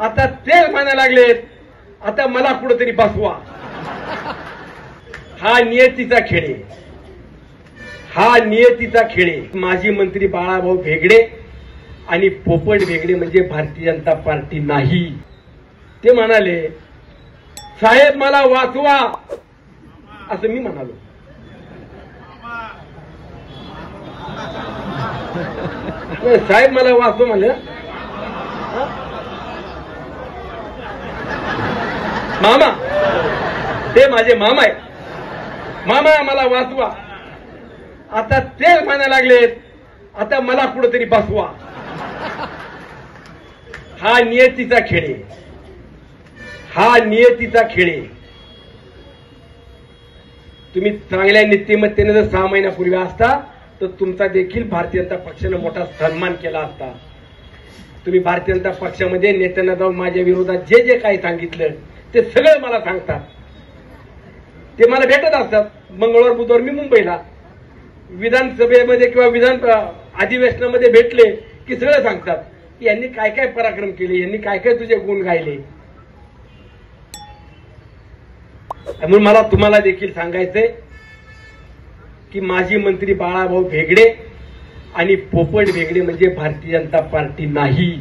आता ते म्हणायला लागलेत आता मला कुठेतरी बसवा. हा नियतीचा खेळ आहे, हा नियतीचा खेळ आहे. माजी मंत्री बाळाभाऊ भेगडे आणि पोपट भेगडे म्हणजे भारतीय जनता पार्टी नाही. ते म्हणाले साहेब मला वाचवा असं मी म्हणालो. साहेब मला वाचवा म्हणलं. मामा ते माझे मामा आहे, मामा मला वाचवा. आता ते म्हणायला लागलेत आता मला कुठेतरी बसवा. हा नियतीचा खेळ आहे, हा नियतीचा खेळ आहे. तुम्ही चांगल्या नीतिमत्तेने जर 6 महिन्यापूर्वी असता तर तुमचा देखील भारतीय जनता पक्षाने मोठा सन्मान केला असता. तुम्ही भारतीय जनता पक्षामध्ये नेत्यांना जाऊन माझ्या विरोधात जे जे काही सांगितलं ते सगळं मला सांगतात. ते मला भेटत असतात. मंगळवार बुधवार मी मुंबईला विधानसभेमध्ये किंवा विधान अधिवेशनामध्ये भेटले की सगळं सांगतात की यांनी काय काय पराक्रम केले, यांनी काय काय तुझे गुण गायले. म्हणून मला तुम्हाला देखील सांगायचंय की माजी मंत्री बाळाभाऊ भेगडे आणि पोपट भेगडे म्हणजे भारतीय जनता पार्टी नाही.